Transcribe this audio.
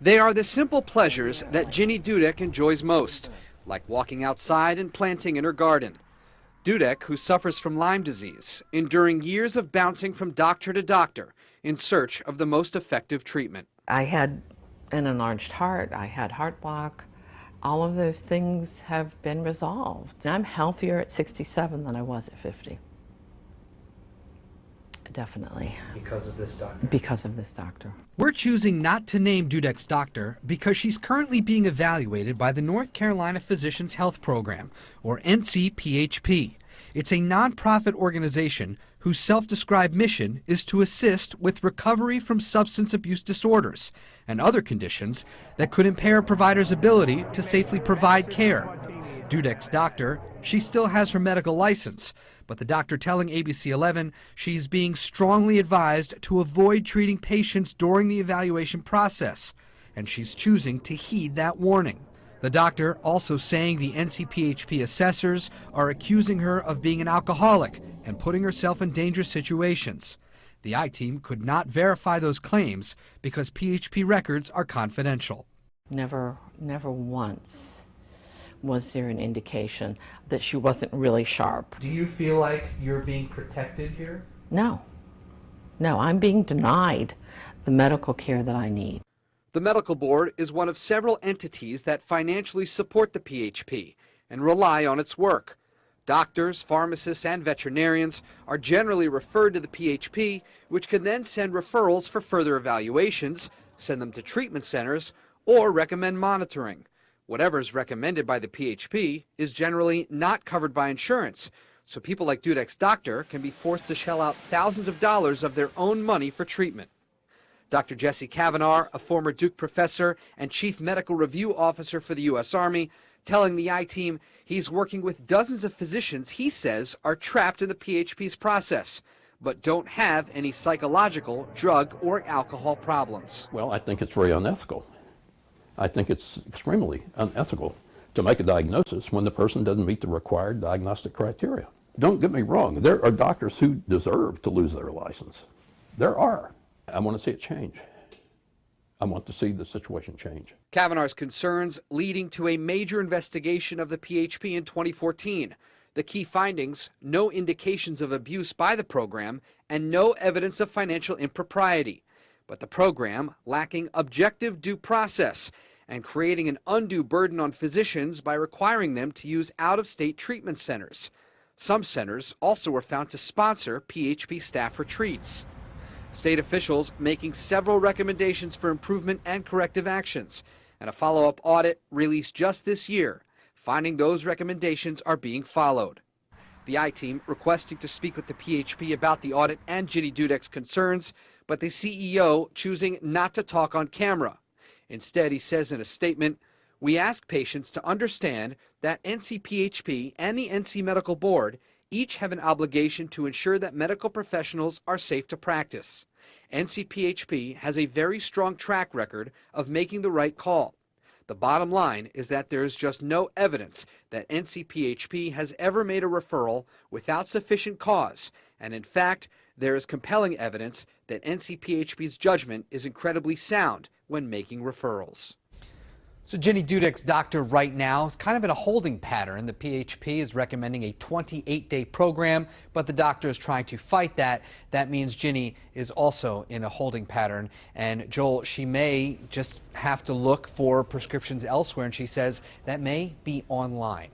They are the simple pleasures that Ginny Dudek enjoys most, like walking outside and planting in her garden. Dudek, who suffers from Lyme disease, enduring years of bouncing from doctor to doctor in search of the most effective treatment. I had an enlarged heart, I had heart block. All of those things have been resolved. I'm healthier at 67 than I was at 50. Definitely. Because of this doctor? Because of this doctor. We're choosing not to name Dudek's doctor because she's currently being evaluated by the North Carolina Physicians Health Program, or NCPHP. It's a nonprofit organization whose self-described mission is to assist with recovery from substance abuse disorders and other conditions that could impair providers' ability to safely provide care. Dudek's doctor, she still has her medical license, but the doctor telling ABC 11 she's being strongly advised to avoid treating patients during the evaluation process, and she's choosing to heed that warning. The doctor also saying the NCPHP assessors are accusing her of being an alcoholic and putting herself in dangerous situations. The I-Team could not verify those claims because PHP records are confidential. Never once was there an indication that she wasn't really sharp. Do you feel like you're being protected here? No, I'm being denied the medical care that I need. The medical board is one of several entities that financially support the PHP and rely on its work. Doctors, pharmacists, and veterinarians are generally referred to the PHP, which can then send referrals for further evaluations, send them to treatment centers, or recommend monitoring. Whatever is recommended by the PHP is generally not covered by insurance, so people like Dudek's doctor can be forced to shell out thousands of dollars of their own money for treatment. Dr. Jesse Kavanaugh, a former Duke professor and chief medical review officer for the U.S. Army, telling the I-Team he's working with dozens of physicians he says are trapped in the PHP's process, but don't have any psychological, drug, or alcohol problems. Well, I think it's very unethical. I think it's extremely unethical to make a diagnosis when the person doesn't meet the required diagnostic criteria. Don't get me wrong, there are doctors who deserve to lose their license. There are. I want to see it change. I want to see the situation change. Kavanaugh's concerns leading to a major investigation of the PHP in 2014. The key findings: no indications of abuse by the program and no evidence of financial impropriety. But the program lacking objective due process and creating an undue burden on physicians by requiring them to use out-of-state treatment centers. Some centers also were found to sponsor PHP staff retreats. State officials making several recommendations for improvement and corrective actions, and a follow-up audit released just this year, finding those recommendations are being followed. The I-Team requesting to speak with the PHP about the audit and Ginny Dudek's concerns, but the CEO choosing not to talk on camera. Instead, he says in a statement, "We ask patients to understand that NCPHP and the NC Medical Board each have an obligation to ensure that medical professionals are safe to practice. NCPHP has a very strong track record of making the right call. The bottom line is that there is just no evidence that NCPHP has ever made a referral without sufficient cause, and in fact, there is compelling evidence that NCPHP's judgment is incredibly sound when making referrals." So Ginny Dudek's doctor right now is kind of in a holding pattern. The PHP is recommending a 28-day program, but the doctor is trying to fight that. That means Ginny is also in a holding pattern. And Joel, she may just have to look for prescriptions elsewhere, and she says that may be online.